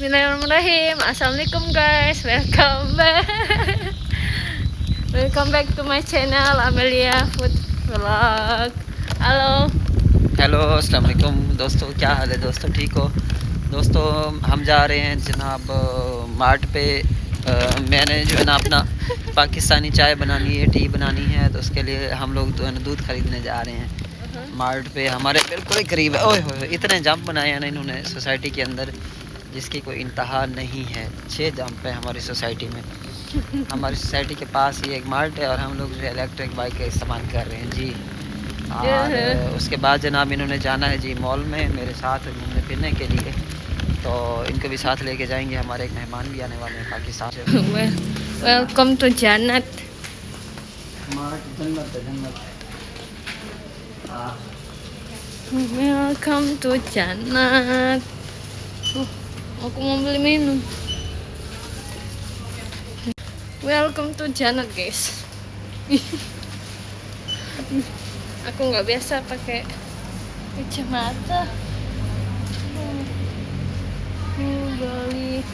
Bismillahirrahmanirrahim. Assalamualaikum guys. Welcome back. Welcome back to my channel Amelia Food Vlog. Halo. Hello अस्सलाम वालेकुम दोस्तों, क्या हाल है दोस्तों? ठीक हो दोस्तों? हम जा रहे हैं जनाब मार्ट पे। मैंने जो है ना अपना पाकिस्तानी चाय बनानी है, टी बनानी है, तो उसके लिए हम लोग जो है ना दूध खरीदने जा रहे हैं मार्ट पे। हमारे बिल्कुल ही करीब है। ओए होए, इतने जंप बनाए हैं ना इन्होंने सोसाइटी के अंदर जिसकी कोई इंतहा नहीं है। 6 जंप है हमारी सोसाइटी में। हमारी सोसाइटी के पास ही एक मार्ट है और हम लोग जो इलेक्ट्रिक बाइक का इस्तेमाल कर रहे हैं जी। और उसके बाद जनाब इन्होंने जाना है जी मॉल में मेरे साथ घूमने फिरने के लिए, तो इनको भी साथ लेके जाएंगे। हमारे एक मेहमान भी आने वाले हैं पाकिस्तान से। Welcome to Jannat. जन्नत है, जन्नत। Welcome to Jannat. Aku mau beli minum. Welcome to Jannat guys. Aku nggak biasa pakai kacamata. Beli.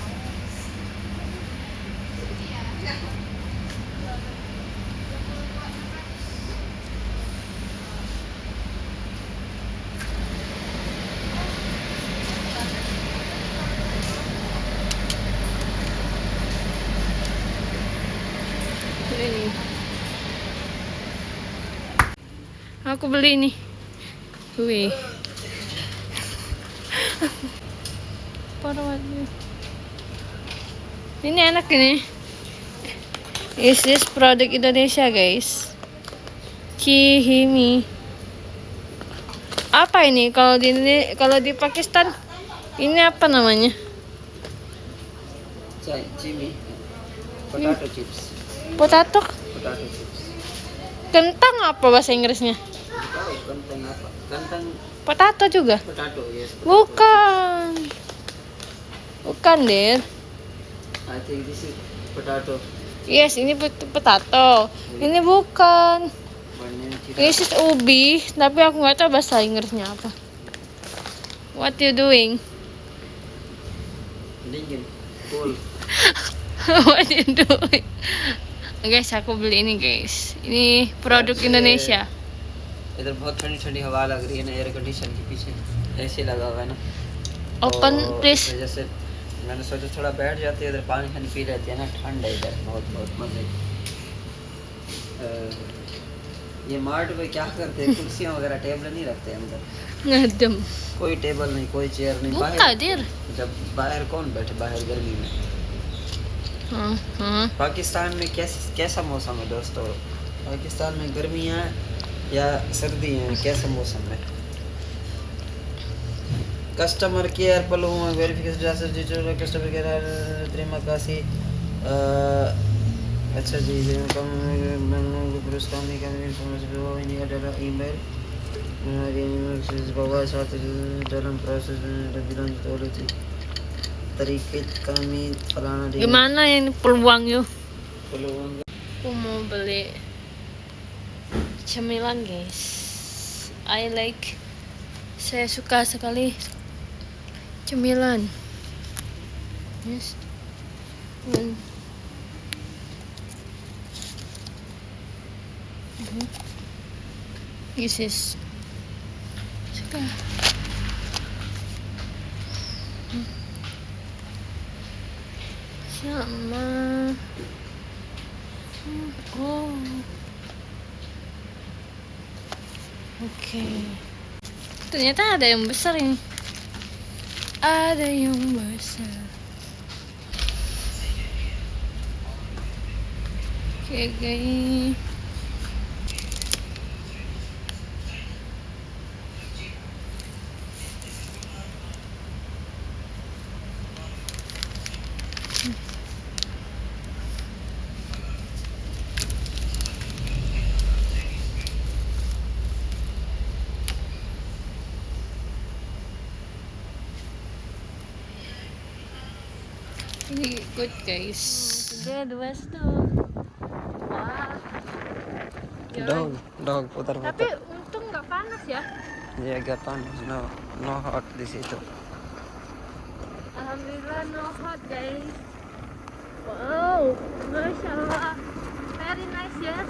Ini. Aku beli nih. Wih. Parah. Ini enak ini. Is this produk Indonesia guys? Cihimi. Apa ini kalau di Pakistan? Ini apa namanya? Jimmy, potato chips. Potato? Potato chips. Kentang apa bahasa Inggrisnya? Tahu kentang apa? Kentang Potato juga? potato, yes. Potato. Bukan. Bukan, Der. I think this is potato. Yes, ini potato. Ini bukan. This is ubi, tapi aku nggak tahu bahasa Inggrisnya apa. What you doing? Dingin. Cool. What you doing? Guys, aku beli ini guys. Ini produk Indonesia. इधर बहुत ठंडी ठंडी हवा लग रही है ना, air condition के पीछे ऐसे लगा हुआ है ना। Open तो please. इस वजह से मैंने सोचा थोड़ा बैठ जाते हैं, इधर पानी खानी पी लेते हैं ना, ठंड है इधर बहुत बहुत मजे। ये मार्ट में क्या करते हैं, कुर्सियाँ वगैरह टेबल नहीं रखते हैं अंदर। Ngadem. कोई टेबल नहीं, कोई चेयर नहीं। Buka, Der. जब बाहर कौन बैठे बाहर गर्मी में। पाकिस्तान में कैसा मौसम है दोस्तों? पाकिस्तान में गर्मियाँ या सर्दी हैं, कैसा मौसम है? कस्टमर केयर peluang वेरिफिकेशन जैसे जो कस्टमर केयर terima kasih। अच्छा जी, terus kami informasi bahwa ini adalah email bahwa saat dalam proses dilanjut oleh terikat kami pelana di Gimana ini peluang yuk? peluang. Aku mau beli cemilan guys. Saya suka sekali cemilan. Yes. This is suka. Sama. Oh. Oke. Ternyata ada yang besar ini. Ada yang besar. Oke, guys. Ini good guys. 3, 2, 1. Wah. Dog putar. Tapi untung nggak panas ya. Ya agak panas, no hot di situ. Alhamdulillah no hot guys. Wow, Masya Allah. Very nice, yes.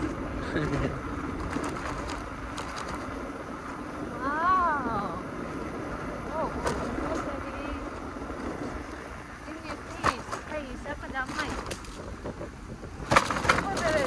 Wow. Oh, bagus lagi. Ini please. Hey, siapa damai? Oh, bebe.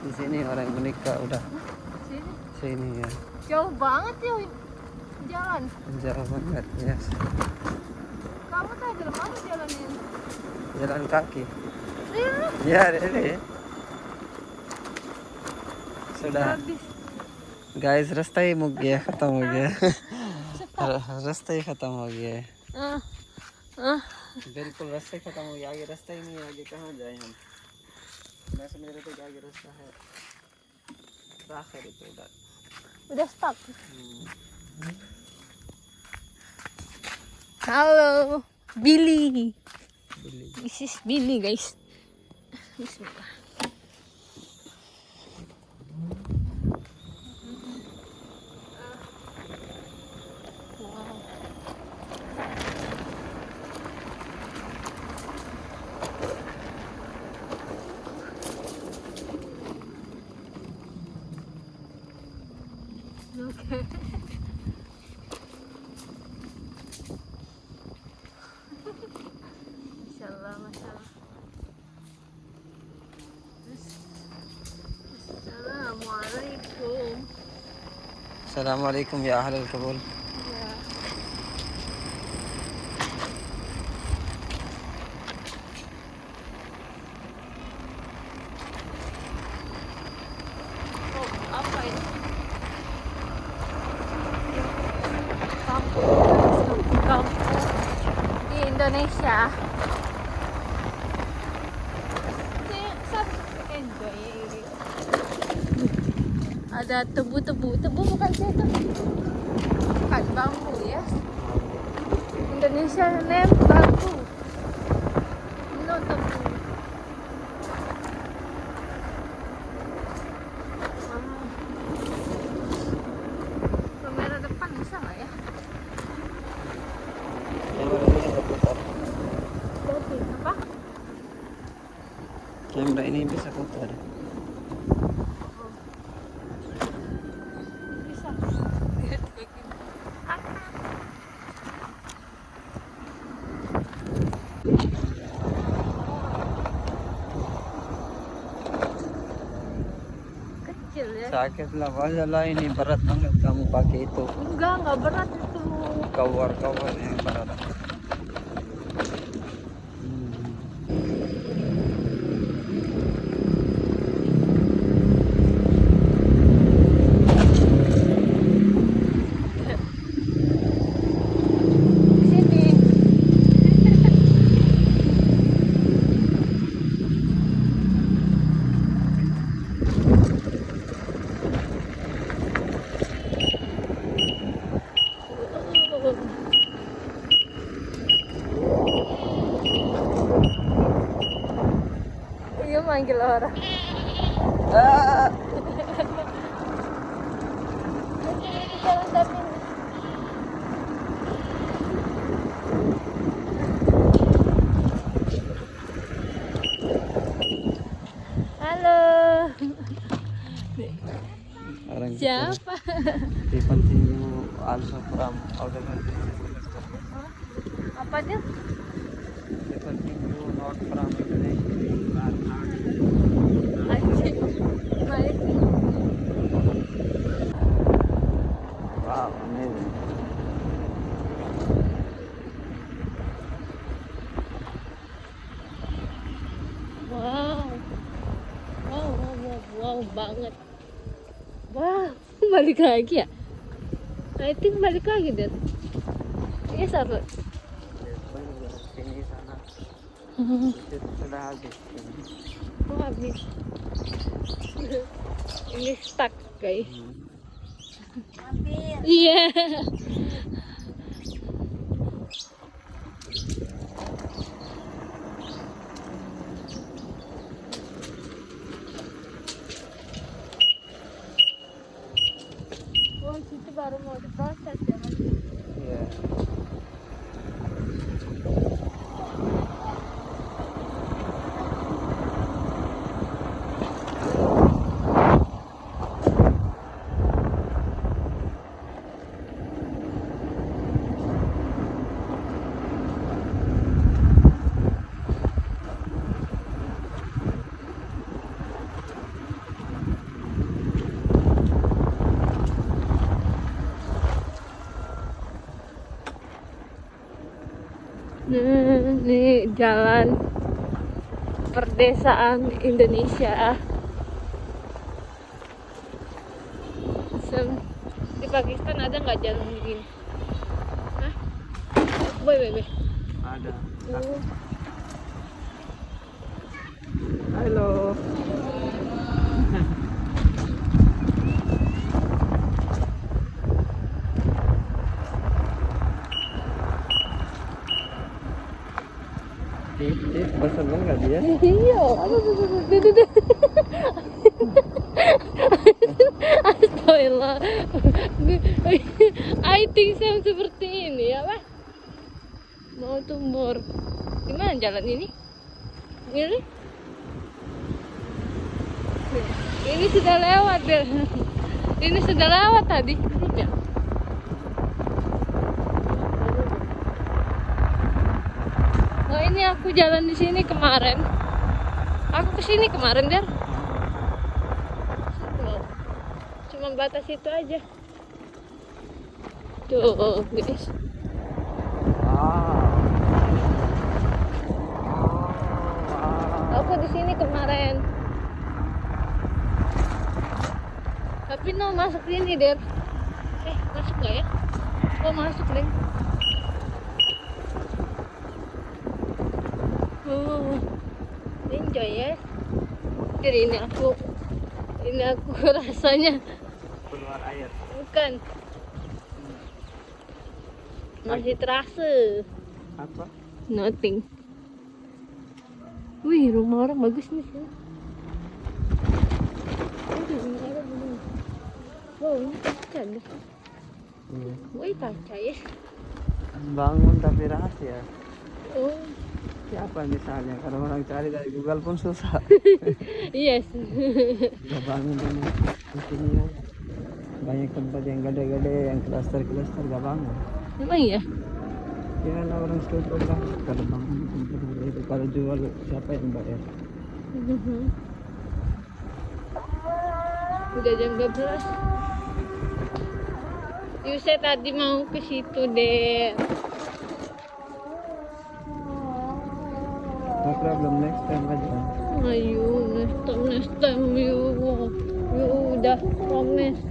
Di sini orang menikah udah. Sini ya. Jauh banget ya jalan. Jauh banget ya. Kamu tuh jalan mana jalanin? Jalan kaki. Iya. Ya, Dede. Sudah. Habis. Guys रास्ता ही मुक गया, खत्म हो गया। रास्ता ही खत्म हो गया है। बिल्कुल रास्ता ही खत्म हो गया, आगे रास्ता ही नहीं है। आगे कहाँ जाए हम? मैं समझ रहे थे कि आगे रास्ता है। आखिर तो Udah stop. Halo, Billy. This is Billy guys. Bismillah. Oke. Masyaallah, masyaallah. Assalamualaikum. Assalamualaikum ya ahlul qabul. Ya. Oh, apa ini? Kampung di Indonesia. Ada tebu-tebu, tebu bukan sih itu? Bukan bambu ya. Indonesia nem bambu. No tebu. Kamera depan bisa nggak ya? Apa? Kamera ini bisa putar. Bisa. Kecil ya. Sakit lah, masalah ini berat banget kamu pakai itu. Enggak berat itu. Cover yang berat. Sini. Iya manggil orang. Jalan tapi halo. Orang Siapa? They continue also from outer country. Apa dia? They continue not from Indonesia. Anjing. Baik. Wow, amazing. Wow. Wow banget. Wow, balik lagi ya? I think balik lagi deh. Iya seru. Sini sana sudah habis. Oh habis. Ini stuck guys. Iya. Oh situ baru mau diproses ya Mas? Iya. Nah, ini jalan perdesaan Indonesia. Di Pakistan ada nggak jalan begini? Hah? Boy. Ada. Oh. Halo. Pesan nggak dia? Iya. Astagfirullah. I think seperti ini ya, Pak. Mau tumor. Gimana jalan ini? Ini? Ini sudah lewat deh. Ini sudah lewat tadi. Ya. Oh ini aku jalan di sini kemarin. Aku kesini kemarin Der. Cuma batas itu aja. Tuh guys. Aku di sini kemarin. Tapi no masuk sini Der. Masuk nggak ya? Oh masuk deh. Oh, enjoy ya. Jadi ini aku rasanya Keluar air. bukan masih terasa Apa? nothing. Wih rumah orang bagus nih sih. Rumah orang bagus. Wow ini kaca deh. Wih kaca ya. Bangun tapi rahasia. Oh Siapa misalnya? Kalau orang cari dari Google pun susah. yes. Udah bangun di sini ya. Banyak tempat yang gede-gede, yang klaster-klaster gak bangun. Emang iya? Ya lah orang stupid lah. Kalau bangun di tempat gede itu, kalau jual siapa yang bayar? Udah jam 12. Yuse tadi mau ke situ deh. No problem, next time aja. Ayo, next time you udah promise.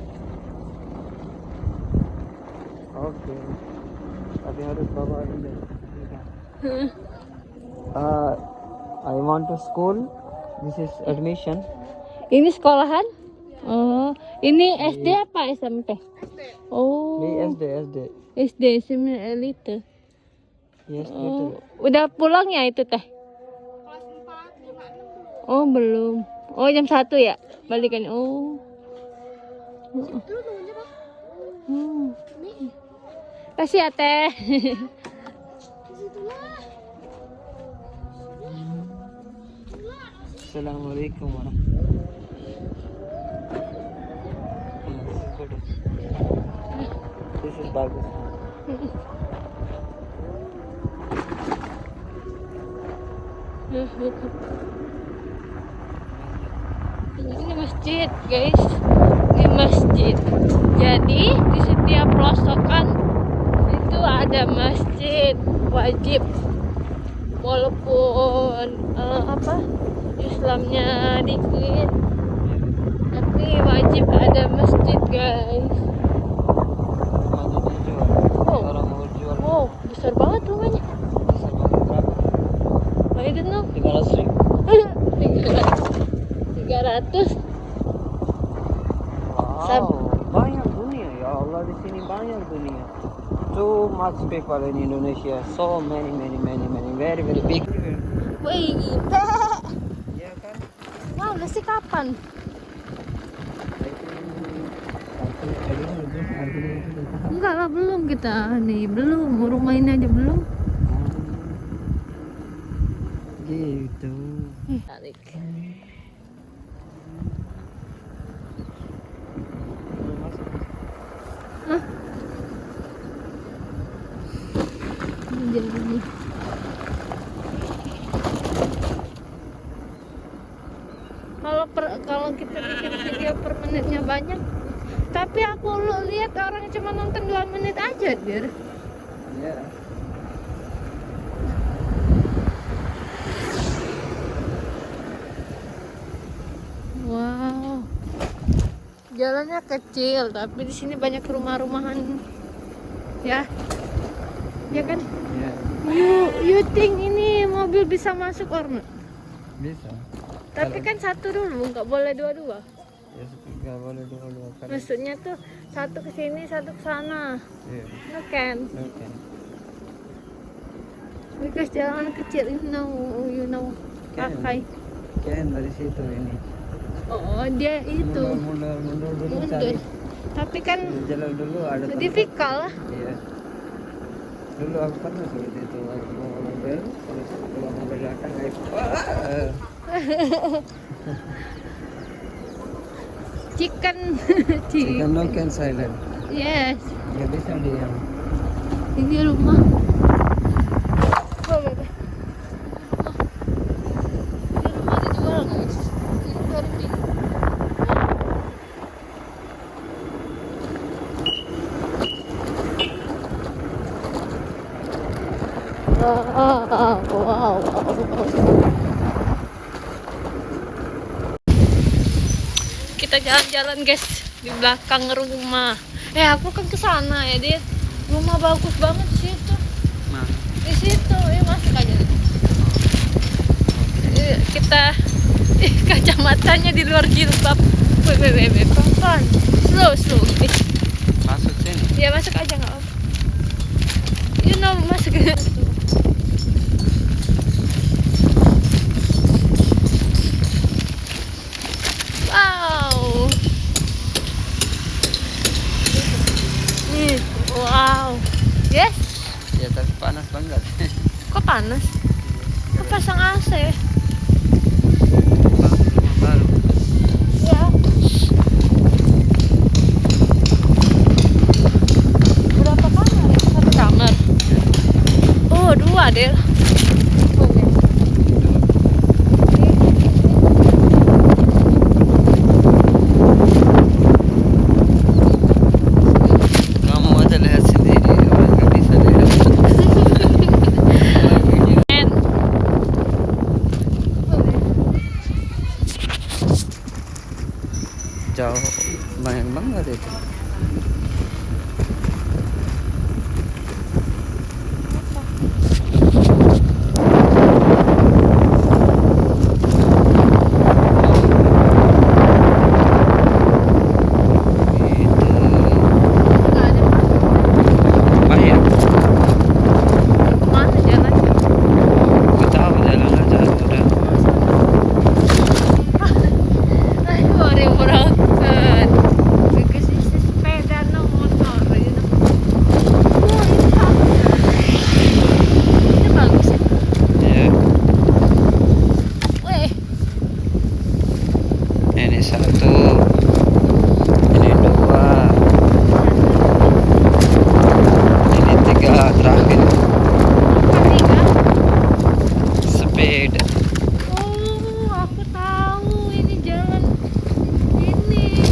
Oke. Tapi harus bawa ini. I want to school. This is admission. Ini sekolahan? Oh, ini SD apa SMP? Oh, Ini SD. SD Semen Elite. Yes, Oh, betul. udah pulang ya itu teh? Oh belum. Oh jam 1 ya balikan. Oh. Kasih ya teh. Assalamualaikum warahmatullahi wabarakatuh. This is bagus. Ini masjid guys. Ini masjid. Jadi di setiap pelosokan itu ada masjid wajib. Walaupun Islamnya dikit, tapi wajib ada masjid guys. Orang mau jual. Wow, Besar banget rumahnya. I don't know. 300.000. 300. Wow, banyak dunia ya Allah, di sini banyak dunia. Too much people in Indonesia. So many, very big. Wih, Ya kan? wow, udah sih kapan? Enggak lah, belum kita nih, belum. Rumah ini aja belum. Gitu. Tarik. Hah? Ini jadi. Kalau kita bikin video per menitnya banyak, tapi aku lihat orang cuma nonton 2 menit aja, dir. Ya. Wow, jalannya kecil, tapi di sini banyak rumah-rumahan, ya, ya kan? Ya. You think ini mobil bisa masuk or not? Bisa. Tapi kan satu dulu, nggak boleh dua-dua. Ya, nggak boleh dua-dua kan. Maksudnya tuh satu ke sini, satu ke sana. Iya. No can. Oke. Because jalan kecil, you know, Can. pakai. Kan dari situ ini. Oh, dia itu Mundur dulu mundur. cari. Tapi kan Jalan dulu ada tempat. difficult lah. Iya. Dulu aku pernah seperti itu, aku bawa mobil, terus pulang ke belakang, Chicken, Chicken no can silent. Yes, Nggak bisa diam. ini rumah. Oh, bebe. Ini rumah dijual guys. Ini very big. Wow. Kita jalan-jalan guys di belakang rumah. Aku kan ke sana ya, Dit. Rumah bagus banget di situ. Nah, Di situ, masuk aja. Kita kacamatanya di luar jilbab. Weh, pelan-pelan. Slow. masuk sini. Ya masuk aja nggak apa. You know, masuk. Wow. Wow. Yes. Ya tapi panas banget. Kok panas? Kok pasang AC? Rumah baru. Ya. Berapa kamar ya? 1 kamar. Oh, 2 deh. Oke. Kamu aja lihat sendiri, orang nggak bisa lihat. And Jauh, banyak banget itu. nggak ada Bahaya. mana jalan? Gak tahu jalan aja udah. Aduh, hari berangkat. Because this is sepeda, no motor, you know. Oh, ini bagus. Ini bagus ya. Ya, Weh, ini 1, ini 2, ini 3 terakhir. apa 3? Sepeda. Oh, aku tahu ini jalan ini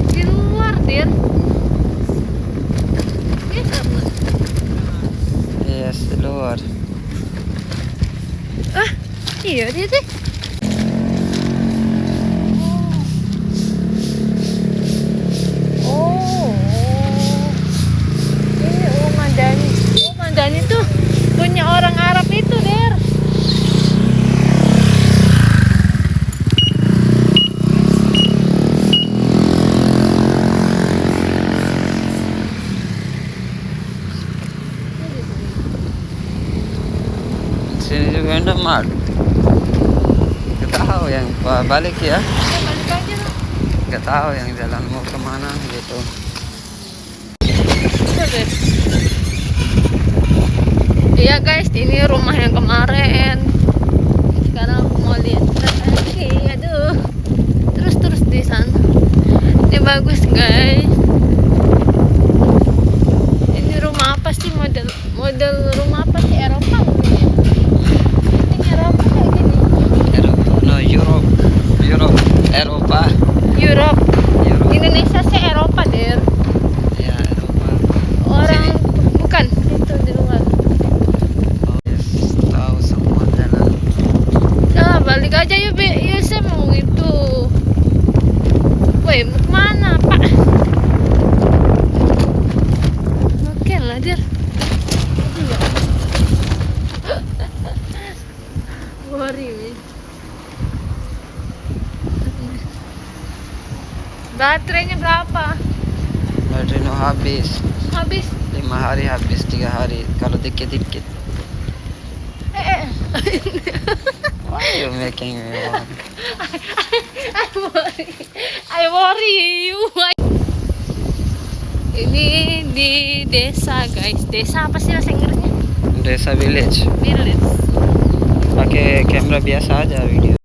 di luar, Dir. Bisa nggak? Yes, di luar. Iya, dia deh. Oh. Ini Mandani. Mandani tuh Sini juga ada mart. Gak tahu yang balik ya. Ya, balik aja lah. Gak tahu yang jalan mau kemana gitu. Coba. Iya guys, ini rumah yang kemarin. Sekarang aku mau lihat lagi. Aduh, terus di sana. Ini bagus guys. Ini rumah apa sih, model rumah apa sih, Eropa? Ini Eropa kayak gini. No, Europe, Eropa. Europe. Indonesia sih Eropa der. Ya, Eropa. Orang bukan itu di luar. Tahu semua jalan. Nah, balik aja yuk, Be. Yuk, saya mau itu. Woi, mau kemana, Pak? Oke lah, Dir. Worry, Be. Baterainya berapa? Baterai habis. Habis. 5 hari habis, 3 hari. Kalau dikit-dikit. Why are you making me laugh? I worry you. Ini di desa guys. Desa apa sih bahasa Inggrisnya? Desa village. Village. Pakai kamera biasa aja video.